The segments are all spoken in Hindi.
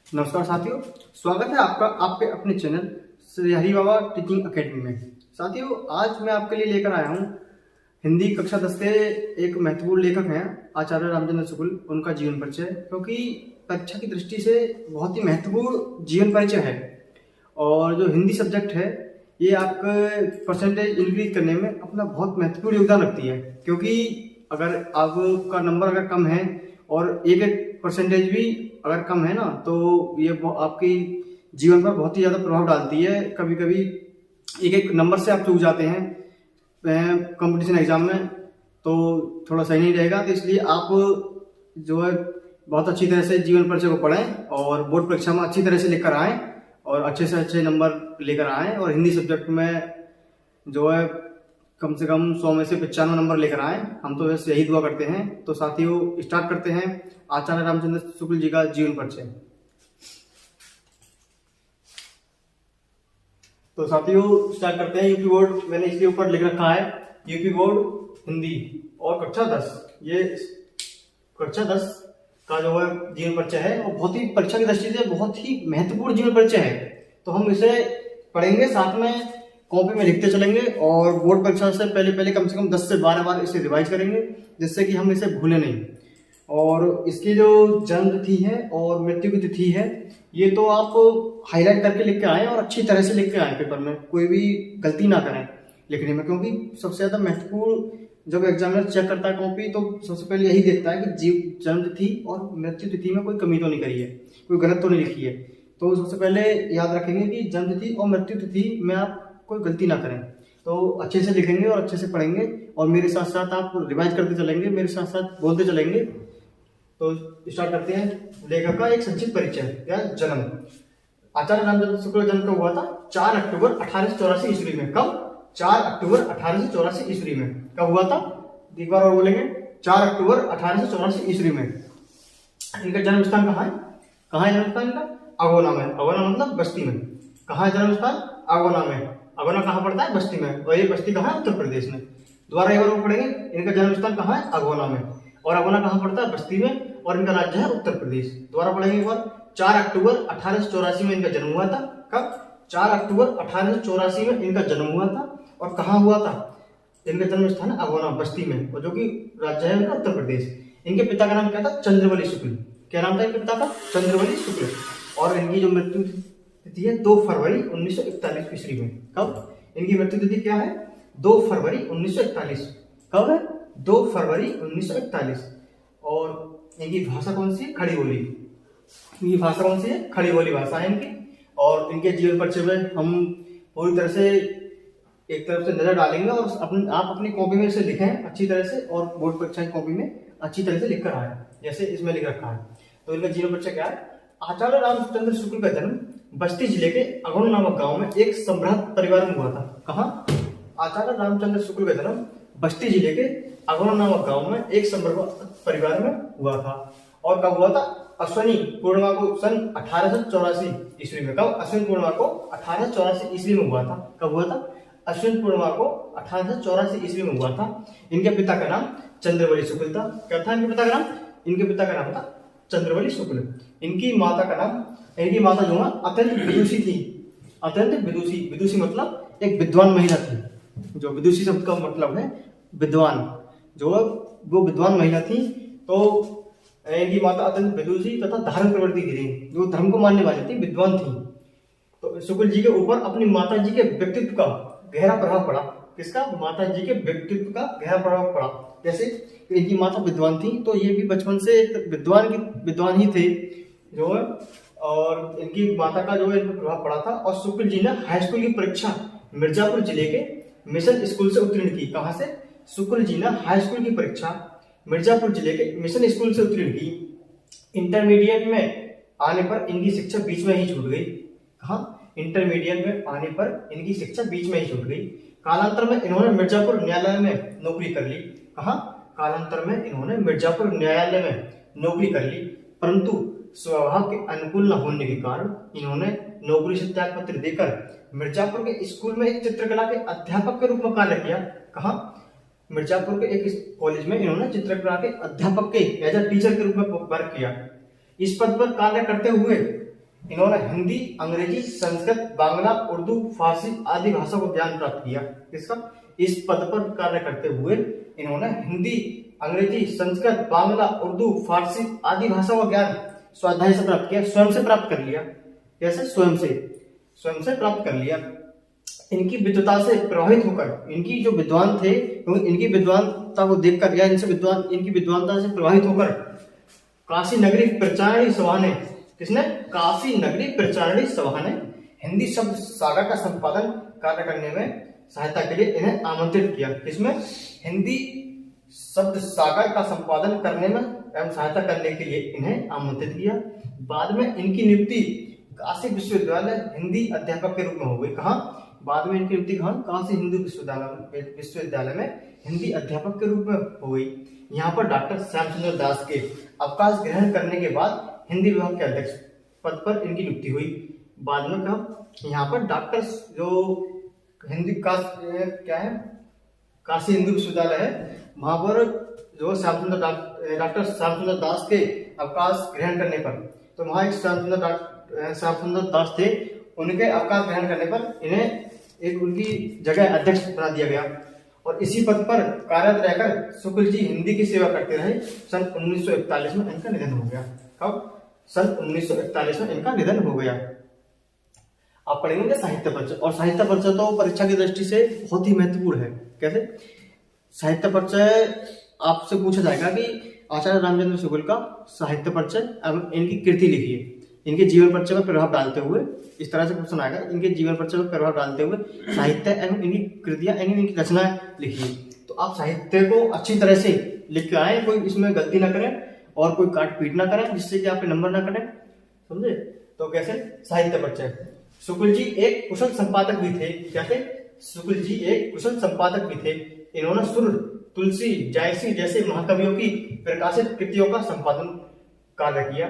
नमस्कार साथियों, स्वागत है आपका आपके अपने चैनल श्री हरि बाबा टीचिंग एकेडमी में। साथियों, आज मैं आपके लिए लेकर आया हूँ हिंदी कक्षा 10 के एक महत्वपूर्ण लेखक हैं आचार्य रामचंद्र शुक्ल, उनका जीवन परिचय, क्योंकि परीक्षा की दृष्टि से बहुत ही महत्वपूर्ण जीवन परिचय है। और जो हिंदी सब्जेक्ट है ये आपका परसेंटेज इंक्रीज करने में अपना बहुत महत्वपूर्ण योगदान रखती है, क्योंकि अगर आपका नंबर अगर कम है और एक एक परसेंटेज भी अगर कम है ना, तो ये आपकी जीवन पर बहुत ही ज़्यादा प्रभाव डालती है। कभी कभी एक एक नंबर से आप चूक जाते हैं कंपटीशन एग्जाम में, तो थोड़ा सही नहीं रहेगा। तो इसलिए आप जो है बहुत अच्छी तरह से जीवन परिचय को पढ़ें और बोर्ड परीक्षा में अच्छी तरह से लेकर आएँ और अच्छे से अच्छे नंबर लेकर आएँ। और हिंदी सब्जेक्ट में जो है कम से कम 100 में से 95 नंबर लेकर आए। हम तो वैसे यही दुआ करते हैं। तो साथियों, स्टार्ट करते हैं आचार्य रामचंद्र शुक्ल जी का जीवन परिचय। तो साथियों, स्टार्ट करते हैं। यूपी बोर्ड मैंने इसके ऊपर लिख रखा है, यूपी बोर्ड हिंदी और कक्षा 10। ये कक्षा 10 का जो है जीवन परिचय है और बहुत ही परीक्षा की दृष्टि से बहुत ही महत्वपूर्ण जीवन परिचय है। तो हम इसे पढ़ेंगे, साथ में कॉपी में लिखते चलेंगे और बोर्ड परीक्षा से पहले कम से कम 10 से 12 बार इसे रिवाइज करेंगे, जिससे कि हम इसे भूलें नहीं। और इसकी जो जन्म तिथि है और मृत्यु की तिथि है, ये तो आप हाईलाइट करके लिख के आए और अच्छी तरह से लिख के आए पेपर में, कोई भी गलती ना करें लिखने में, क्योंकि सबसे ज्यादा महत्वपूर्ण जब एग्जामिनर चेक करता है कॉपी, तो सबसे पहले यही देखता है कि जन्म तिथि और मृत्यु तिथि में कोई कमी तो नहीं करी है, कोई गलत तो नहीं लिखी है। तो सबसे पहले याद रखेंगे कि जन्म तिथि और मृत्यु तिथि में आप कोई गलती ना करें। तो अच्छे से लिखेंगे और अच्छे से पढ़ेंगे और मेरे साथ साथ आप रिवाइज करते चलेंगे, मेरे साथ साथ बोलते चलेंगे। तो स्टार्ट करते हैं। लेखक का एक संक्षिप्त परिचय या जन्म। आचार्य रामचंद्र शुक्ल जन्म कब हुआ था? 4 अक्टूबर 1884 ईस्वी में। कब? 4 अक्टूबर 1884 ईस्वी में। कब हुआ था? एक बार और बोलेंगे, 4 अक्टूबर 1884 ईस्वी में। इनका जन्म स्थान कहाँ है? कहाँ है जन्म स्थान इनका? अगोना में। अगोना मतलब बस्ती में। कहाँ है जन्म स्थान? अगोना में। अगोना कहाँ पड़ता है? बस्ती में। और ये बस्ती कहाँ है? उत्तर प्रदेश में। दोबारा एक बार पढ़ेंगे, इनका जन्म स्थान कहाँ है? अगोना में। और अगोना कहाँ पड़ता है? बस्ती में। और इनका राज्य है उत्तर प्रदेश। दोबारा पढ़ेंगे एक बार, 4 अक्टूबर 1884 में इनका जन्म हुआ था। कब? 4 अक्टूबर 1884 में इनका जन्म हुआ था। और कहाँ हुआ था? इनका जन्म स्थान है अगोना, बस्ती में, और जो कि राज्य है इनका उत्तर प्रदेश। इनके पिता का नाम क्या था? चंद्रवली शुक्ल। क्या नाम था इनके पिता का? चंद्रवली शुक्ल। और इनकी जो मृत्यु तिथि है 2 फरवरी 1941 ईस्वी में। कब? इनकी मृत्यु तिथि क्या है? 2 फरवरी 1941। कब है? 2 फरवरी 1941। और इनकी भाषा कौन सी है? खड़ी बोली। इनकी भाषा कौन सी है? खड़ी बोली भाषा है इनकी। और इनके जीवन परिचय में हम पूरी तरह से एक तरफ से नजर डालेंगे और आप अपनी कॉपी में इसे लिखें अच्छी तरह से, और बोर्ड परीक्षा की कॉपी में अच्छी तरह से लिख कर आए, जैसे इसमें लिख रखा है। तो इनका जीवन परिचय क्या है? आचार्य रामचंद्र शुक्ल का जन्म बस्ती जिले के अगोना नामक गांव में एक समृद्ध परिवार में हुआ था। कहाँ? आचार्य रामचंद्र शुक्ल का जन्म बस्ती जिले के अगोना नामक गांव में एक समृद्ध परिवार में हुआ था। और कब हुआ था? अश्विनी पूर्णिमा को सन 1884 ईस्वी में। कब? अश्विन पूर्णिमा को 1884 ईस्वी में हुआ था। कब हुआ था? अश्विन पूर्णिमा को 1884 ईस्वी में हुआ था। इनके पिता का नाम चंद्रवली शुक्ल था। क्या था इनके पिता का नाम? इनके पिता का नाम था चंद्रवली शुक्ल। इनकी माता का नाम, इनकी माता जो है अत्यंत विदुषी थी। अत्यंत विदुषी, विदुषी मतलब एक विद्वान महिला थी। जो विदुषी शब्द का मतलब है विद्वान, जो वो विद्वान महिला थी। तो इनकी माता अत्यंत विदुषी तथा धार्मिक प्रवृत्ति की थी, जो धर्म को मानने वाली थी, विद्वान थी। तो शुक्ल जी के ऊपर अपनी माता जी के व्यक्तित्व का गहरा प्रभाव पड़ा। किसका? माता जी के व्यक्तित्व का गहरा प्रभाव पड़ा। जैसे इनकी माता विद्वान थी, तो ये भी बचपन से विद्वान ही थे जो है। और इनकी माता का जो है इन पर प्रभाव पड़ा था। और शुक्ल जी ने हाई स्कूल की परीक्षा मिर्जापुर जिले के मिशन स्कूल से उत्तीर्ण की। कहां से? शुक्ल जी ने हाई स्कूल की परीक्षा मिर्जापुर जिले के मिशन स्कूल से उत्तीर्ण की। इंटरमीडिएट में आने पर इनकी शिक्षा बीच में ही छूट गई। कहा? इंटरमीडिएट में आने पर इनकी शिक्षा बीच में ही छूट गई। कालांतर में इन्होंने मिर्जापुर न्यायालय में नौकरी कर ली। कहा? कालांतर में इन्होंने मिर्जापुर न्यायालय में नौकरी कर ली, परंतु स्वभाव के अनुकूल न होने के कारण इन्होंने नौकरी से त्याग पत्र देकर मिर्जापुर के स्कूल में एक चित्रकला के अध्यापक के रूप में कार्य किया। कहा? मिर्जापुर के एक कॉलेज में इन्होंने चित्रकला के अध्यापक के एज ए टीचर के रूप में वर्क किया। इस पद पर कार्य करते हुए इन्होंने हिंदी, अंग्रेजी, संस्कृत, बांग्ला, उर्दू, फारसी आदि भाषा को ज्ञान प्राप्त किया। किसका? इस पद पर कार्य करते हुए इन्होंने हिंदी, अंग्रेजी, संस्कृत, बांग्ला, उर्दू, फारसी आदि भाषा का ज्ञान स्वाध्याय से प्राप्त किया, स्वयं से प्राप्त कर लिया। कैसे? स्वयं से प्राप्त कर लिया। इनकी विद्वता से प्रभावित होकर, इनकी जो विद्वान थे, क्योंकि इनकी विद्वानता को देखकर या इनकी विद्वानता से प्रभावित होकर काशी नगरी प्रचारणी सभा ने, किसने? काशी नगरी प्रचारणी सभा ने हिंदी शब्द सागर का संपादन कार्य करने में सहायता के लिए इन्हें आमंत्रित किया। किसमें? हिंदी शब्द सागर का संपादन करने में एवं सहायता करने के लिए इन्हें आमंत्रित किया। बाद में इनकी नियुक्ति काशी विश्वविद्यालय हिंदी अध्यापक के रूप में हो गई। कहाँ? बाद में इनकी नियुक्ति कहाँ? काशी हिंदू विश्वविद्यालय में हिंदी अध्यापक के रूप में हो गई। यहाँ पर डॉक्टर श्यामचंद्र दास के अवकाश ग्रहण करने के बाद हिंदी विभाग के अध्यक्ष पद पर इनकी नियुक्ति हुई। बाद में कब यहाँ पर डॉक्टर जो हिंदी का क्या है, काशी हिंदू विश्वविद्यालय है, वहां पर जो डॉक्टर श्यामचंद्र दास के अवकाश ग्रहण करने पर, तो वहां एक श्यामचंद्र दास थे, उनके अवकाश ग्रहण करने पर इन्हें एक उनकी जगह अध्यक्ष बना दिया गया और इसी पद पर कार्यरत रहकर शुक्ल जी हिंदी की सेवा करते रहे। सन 1941 में इनका निधन हो गया। कब? सन 1941 में इनका निधन हो गया। आप पढ़ेंगे साहित्य परिचय, और साहित्य परिचय तो परीक्षा की दृष्टि से बहुत ही महत्वपूर्ण है। कैसे? साहित्य परिचय आपसे पूछा जाएगा कि आचार्य रामचंद्र शुक्ल का साहित्य परिचय एवं इनकी कृति लिखिए, इनके जीवन परिचय पर प्रभाव डालते हुए, इस तरह से क्वेश्चन आएगा, इनके जीवन परिचय पर प्रभाव डालते हुए साहित्य एवं इनकी कृतियां एवं इनकी रचनाएं लिखिए। तो आप साहित्य को अच्छी तरह से लिख के आए, कोई इसमें गलती ना करें और कोई काट पीट ना करें जिससे कि आपके नंबर ना कटें, समझे? तो कैसे? साहित्य परिचय। शुक्ल जी एक कुशल संपादक भी थे। क्या थे? शुक्ल जी एक कुशल संपादक भी थे। इन्होंने सुर, तुलसी, जायसी जैसे महाकवियों की प्रकाशित कृतियों का संपादन कार्य किया।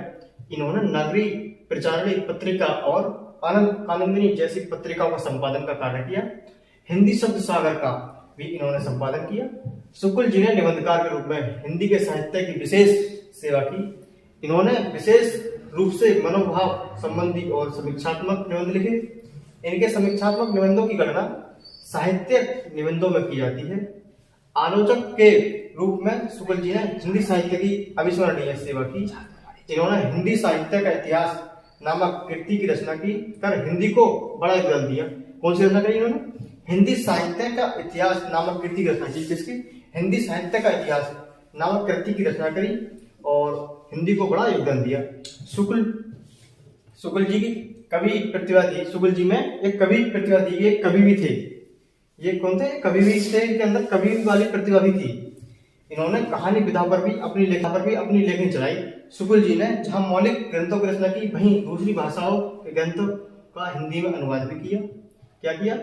इन्होंने नगरी प्रचारणी पत्रिका और आनंद कानंदिनी जैसी पत्रिकाओं का संपादन का कार्य किया। हिंदी शब्द सागर का भी इन्होंने संपादन किया। शुक्ल जी ने निबंधकार के रूप में हिंदी के साहित्य की विशेष सेवा की। इन्होंने विशेष रूप से मनोभाव संबंधी और समीक्षात्मक निबंध लिखे। इनके समीक्षात्मक निबंधों की गणना साहित्यिक निबंधों में की जाती है। आलोचक के रूप में शुक्ल जी ने हिंदी साहित्य की अविस्मरणीय सेवा की। इन्होंने हिंदी साहित्य का इतिहास नामक कृति की रचना की कर हिंदी को बड़ा योगदान दिया। कौन सी रचना करी इन्होंने? हिंदी साहित्य का इतिहास नामक कृति की रचना की। किसकी? हिंदी साहित्य का इतिहास नामक कृति की रचना करी और हिंदी को बड़ा योगदान दिया। शुक्ल जी की कवि प्रतिभा थी। शुक्ल जी में एक कवि प्रतिभा थी, ये कवि भी थे। ये कौन थे? कवि भी थे, इनके अंदर कवि वाली प्रतिभा भी थी। इन्होंने कहानी विधा पर भी अपनी लेखनी चलाई। शुक्ल जी ने जहां मौलिक ग्रंथों की रचना की, वहीं दूसरी भाषाओं के ग्रंथों का हिंदी में अनुवाद भी किया। क्या किया?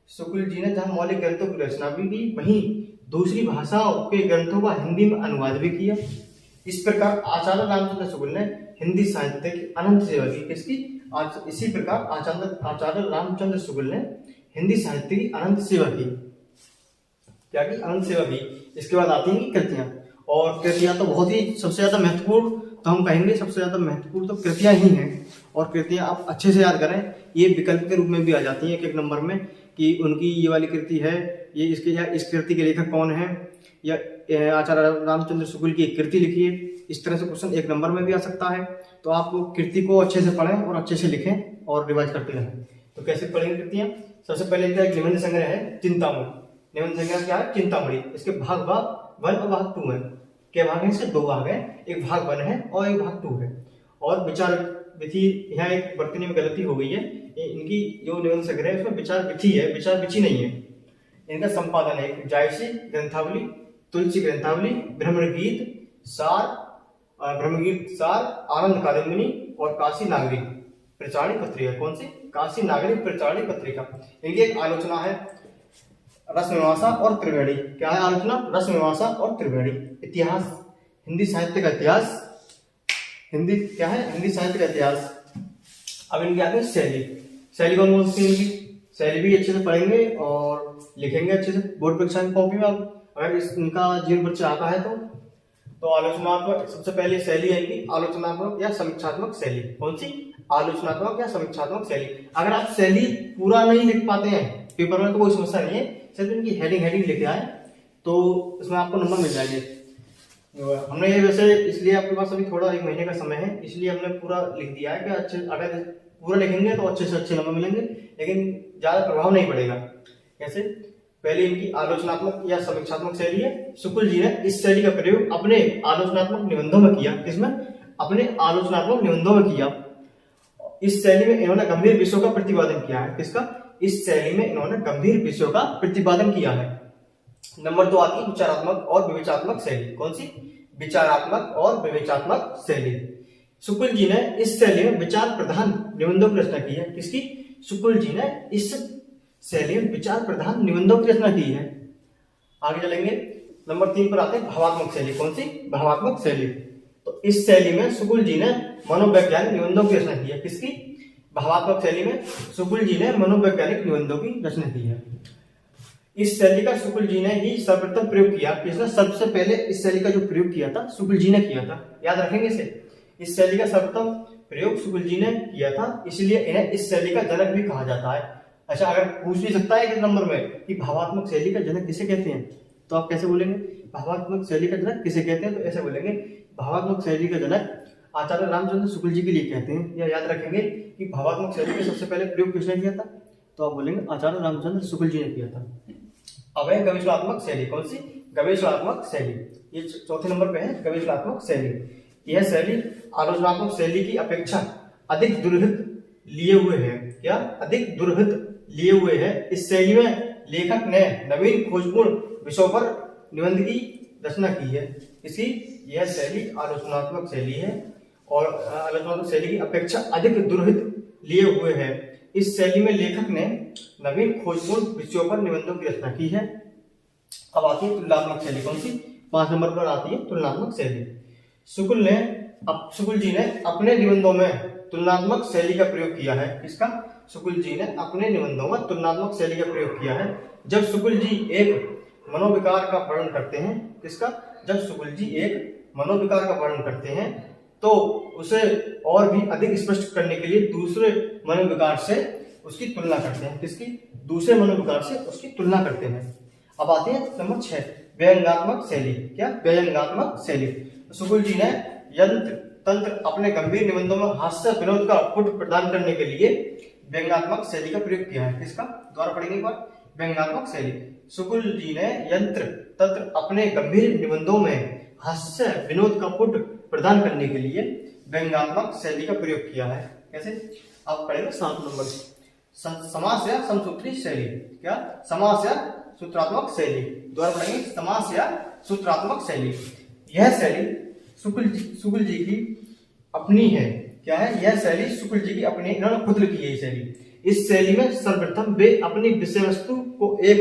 शुक्ल जी ने जहां मौलिक ग्रंथों की रचना भी की, वहीं दूसरी भाषाओं के ग्रंथों का हिंदी में अनुवाद भी किया। इस प्रकार आचार्य रामचंद्र शुक्ल ने हिंदी साहित्य की अनंत सेवा की। किसकी? इसी प्रकार आचार्य रामचंद्र शुक्ल ने हिंदी साहित्य की अनंत सेवा की। क्या की? अनंत सेवा की। इसके बाद आती हैं कृतियां, और कृतियां तो बहुत ही सबसे ज्यादा महत्वपूर्ण, तो हम कहेंगे सबसे ज्यादा महत्वपूर्ण तो कृतियां ही हैं। और कृतियां आप अच्छे से याद करें, ये विकल्प के रूप में भी आ जाती हैं एक नंबर में कि उनकी ये वाली कृति है, ये इसके या इस कृति के लेखक कौन है, या आचार्य रामचंद्र शुक्ल की एक कृति लिखिए। इस तरह से क्वेश्चन एक नंबर में भी आ सकता है। तो आप कृति को अच्छे से पढ़ें और अच्छे से लिखें और रिवाइज करते रहें। तो कैसे पढ़ेंगे कृतियां? सबसे पहले एक निबंध संग्रह है चिंतामणि। निबंध संग्रह क्या है? चिंतामणि। इसके भाग 1 और भाग 2 है। क्या भाग है? इससे 2 भाग है, एक भाग 1 है और एक भाग 2 है। और विचार विधि, यहाँ एक वर्तनी में गलती हो गई है। इनकी जो निबंध संग्रह है उसमें विचार विधि है, विचार विधि नहीं है। इनका संपादन है जायसी ग्रंथावली, तुलसी ग्रंथावली, ब्रह्मगीत सार, आनंद कादम्बिनी और काशी नागरिक प्रचारणी पत्रिका। कौन सी? काशी नागरिक प्रचारणी पत्रिका। इनकी एक आलोचना है रसमीमांसा और त्रिवेणी। क्या है आलोचना? रसमीमांसा और त्रिवेणी। इतिहास, हिंदी साहित्य का इतिहास। हिंदी क्या है? हिंदी साहित्य का इतिहास। अब इनकी आती है शैली। शैली कौन सी? इनकी शैली भी अच्छे से पढ़ेंगे और लिखेंगे अच्छे से बोर्ड परीक्षा की कॉपी में। अगर इनका जीवन परिचय आता है तो तो आलोचनात्मक सबसे पहले शैली है इनकी आलोचनात्मक या समीक्षात्मक शैली। कौन सी? आलोचनात्मक या समीक्षात्मक शैली। अगर आप शैली पूरा नहीं लिख पाते हैं पेपर में तो कोई समस्या नहीं है, सिर्फ इनकी हेडिंग लिखे आए तो इसमें आपको नंबर मिल जाएंगे। हमने ये वैसे इसलिए आपके पास अभी थोड़ा 1 महीने का समय है इसलिए हमने पूरा लिख दिया है कि अच्छे, अगर पूरा लिखेंगे तो अच्छे से अच्छे नंबर मिलेंगे, लेकिन ज्यादा प्रभाव नहीं पड़ेगा। कैसे? पहले इनकी आलोचनात्मक या समीक्षात्मक शैली है। शुक्ल जी ने इस शैली का प्रयोग अपने आलोचनात्मक निबंधों में किया। किसमें? अपने आलोचनात्मक निबंधों में किया। इस शैली में इन्होंने गंभीर विषयों का प्रतिपादन किया है। किसका? इस शैली में इन्होंने गंभीर विषयों का प्रतिपादन किया है। नंबर 2 आती है विचारात्मक और विवेचनात्मक शैली। कौन सी? विचारात्मक और विवेचनात्मक शैली। शुक्ल जी ने इस शैली में विचार प्रधान निबंधों की रचना की है। किसकी? शुक्ल जी ने इस शैली में विचार प्रधान निबंधों की रचना की है। आगे चलेंगे, नंबर 3 पर आते हैं भावात्मक शैली। कौन सी? भावात्मक शैली। तो इस शैली में शुक्ल जी ने मनोवैज्ञानिक निबंधों की रचना की है। किसकी? भावात्मक शैली में शुक्ल जी ने मनोवैज्ञानिक निबंधों की रचना की है। इस शैली का शुक्ल जी ने ही सर्वप्रथम प्रयोग किया। किसने? सबसे पहले इस शैली का जो प्रयोग किया था शुक्ल जी ने किया था। याद रखेंगे इसे। इस शैली का सर्वप्रथम प्रयोग शुक्ल जी ने किया था, इसलिए इन्हें इस शैली का जनक भी कहा जाता है। अच्छा, अगर पूछ भी सकता है कि नंबर में कि भावात्मक शैली का जनक किसे कहते हैं, तो आप कैसे बोलेंगे? भावात्मक शैली का जनक किसे कहते हैं? तो ऐसे बोलेंगे, भावात्मक शैली का जनक आचार्य रामचंद्र शुक्ल जी के लिए कहते हैं। या याद रखेंगे कि भावात्मक शैली का सबसे पहले प्रयोग किसने किया था, तो आप बोलेंगे आचार्य रामचंद्र शुक्ल जी ने किया था। अब है गवेषणात्मक शैली। कौन सी? गवेषणात्मक शैली। ये चौथे नंबर पे है गवेषणात्मक शैली। यह शैली आलोचनात्मक शैली की अपेक्षा अधिक दुर्हित लिए हुए है। क्या? अधिक दुर्हित लिए हुए है। इस शैली में लेखक ने नवीन खोजपूर्ण विषयों पर निबंध की रचना की है। इसकी यह शैली आलोचनात्मक शैली है और आलोचनात्मक शैली की अपेक्षा अधिक दुर्हित लिए हुए है। इस शैली में लेखक ने नवीन खोजपूर्ण विषयों पर निबंधों की रचना की है। अब आती है तुलनात्मक शैली। कौन सी? 5 नंबर पर आती है तुलनात्मक शैली। शुक्ल जी ने अपने निबंधों में तुलनात्मक शैली का प्रयोग किया है। किसका? शुक्ल जी ने अपने निबंधों में तुलनात्मक शैली का प्रयोग किया है। जब शुक्ल जी एक मनोविकार का वर्णन करते हैं। किसका? जब शुक्ल जी एक मनोविकार का वर्णन करते हैं तो उसे और भी अधिक स्पष्ट करने के लिए दूसरे मनोविकार से उसकी तुलना करते हैं। किसकी? दूसरे मनोविकार से उसकी तुलना करते हैं। अब आते हैं नंबर 6 व्यंग्यात्मक शैली। क्या? व्यंग्यात्मक शैली। शुक्ल जी ने यंत्र तंत्र अपने गंभीर निबंधों में हास्य विनोद का पुट प्रदान करने के लिए व्यंग्यात्मक शैली का प्रयोग किया है। किसका? द्वारा पढ़ेंगे एक बार। व्यंग्यात्मक शैली। शुक्ल जी ने यंत्र तंत्र अपने गंभीर निबंधों में हास्य विनोद का पुट प्रदान करने के लिए व्यंग्यात्मक शैली का प्रयोग किया है। कैसे? आप पढ़ेंगे 7 नंबर समास या समसूत्री शैली। क्या? समास या सूत्रात्मक शैली। द्वारा पढ़ेंगे समास या सूत्रात्मक शैली। यह शैली शुक्ल जी की अपनी है। क्या है? यह शैली शुक्ल जी की अपनी, इन्होंने खुद लिखी है ये शैली। इस शैली में सर्वप्रथम वे अपनी विषय वस्तु को एक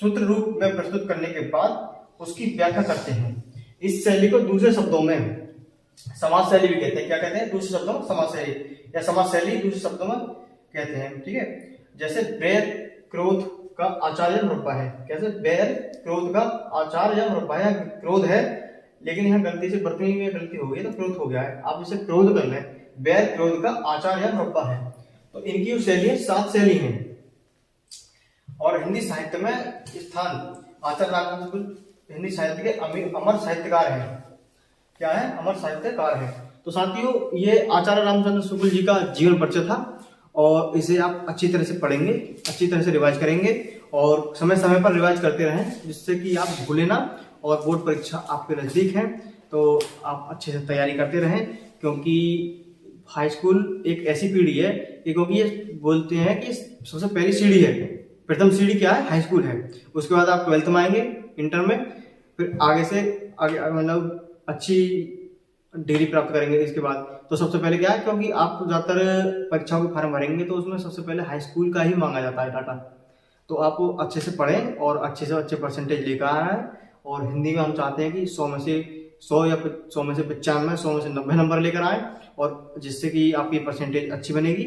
सूत्र रूप में प्रस्तुत करने के बाद उसकी व्याख्या करते हैं। इस शैली को दूसरे शब्दों में समास शैली भी कहते हैं। क्या कहते हैं? दूसरे शब्दों में समास शैली या समास शैली दूसरे शब्दों में कहते हैं। ठीक है, जैसे बैर क्रोध का आचार्य मुरब्बा है। कैसे? बैर क्रोध का आचार्य मुरब्बा है। क्रोध है लेकिन यहाँ गलती से बर्तनी में गलती हो गई तो क्रोध हो गया है, आप इसे क्रोध कर लें। बैर क्रोध का आचार्य मुरब्बा है। तो इनकी जो शैली है 7 शैली है और हिंदी साहित्य में स्थान आचार्य रामचंद्र हिंदी साहित्य के अमर साहित्यकार हैं। क्या है? अमर साहित्यकार हैं। तो साथियों, ये आचार्य रामचंद्र शुक्ल जी का जीवन परिचय था और इसे आप अच्छी तरह से पढ़ेंगे, अच्छी तरह से रिवाइज करेंगे और समय समय पर रिवाइज करते रहें जिससे कि आप भूलें ना। और बोर्ड परीक्षा आपके नजदीक है तो आप अच्छे से तैयारी करते रहें, क्योंकि हाई स्कूल एक ऐसी पीढ़ी है कि क्योंकि ये बोलते हैं कि सबसे पहली सीढ़ी है, प्रथम सीढ़ी क्या है? हाई स्कूल है। उसके बाद आप 12th में आएंगे, इंटर में, फिर आगे से आगे मतलब अच्छी डिग्री प्राप्त करेंगे इसके बाद। तो सबसे पहले क्या है, क्योंकि आप ज़्यादातर परीक्षाओं के फॉर्म भरेंगे तो उसमें सबसे पहले हाई स्कूल का ही मांगा जाता है डाटा। तो आप अच्छे से पढ़ें और अच्छे से अच्छे परसेंटेज लेकर आए। और हिंदी में हम चाहते हैं कि 100 में से 100 या 100 में से 95, 100 में से 90 नंबर लेकर आए, और जिससे कि आपकी परसेंटेज अच्छी बनेगी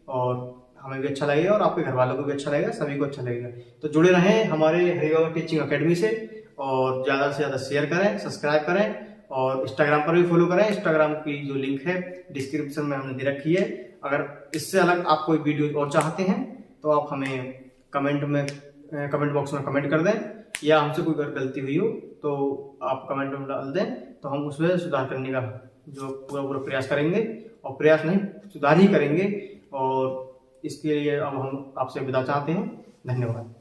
और हमें भी अच्छा लगेगा और आपके घर वालों को भी अच्छा लगेगा, सभी को अच्छा लगेगा। तो जुड़े रहें हमारे हरिबाबा टीचिंग अकेडमी से और ज़्यादा से ज़्यादा शेयर करें, सब्सक्राइब करें और इंस्टाग्राम पर भी फॉलो करें। इंस्टाग्राम की जो लिंक है डिस्क्रिप्शन में हमने दे रखी है। अगर इससे अलग आप कोई वीडियो और चाहते हैं तो आप हमें कमेंट बॉक्स में कमेंट कर दें, या हमसे कोई अगर गलती हुई हो तो आप कमेंट में डाल दें, तो हम उसमें सुधार करने का जो पूरा प्रयास करेंगे, और प्रयास नहीं सुधार ही करेंगे। और इसके लिए अब हम आपसे विदा चाहते हैं। धन्यवाद।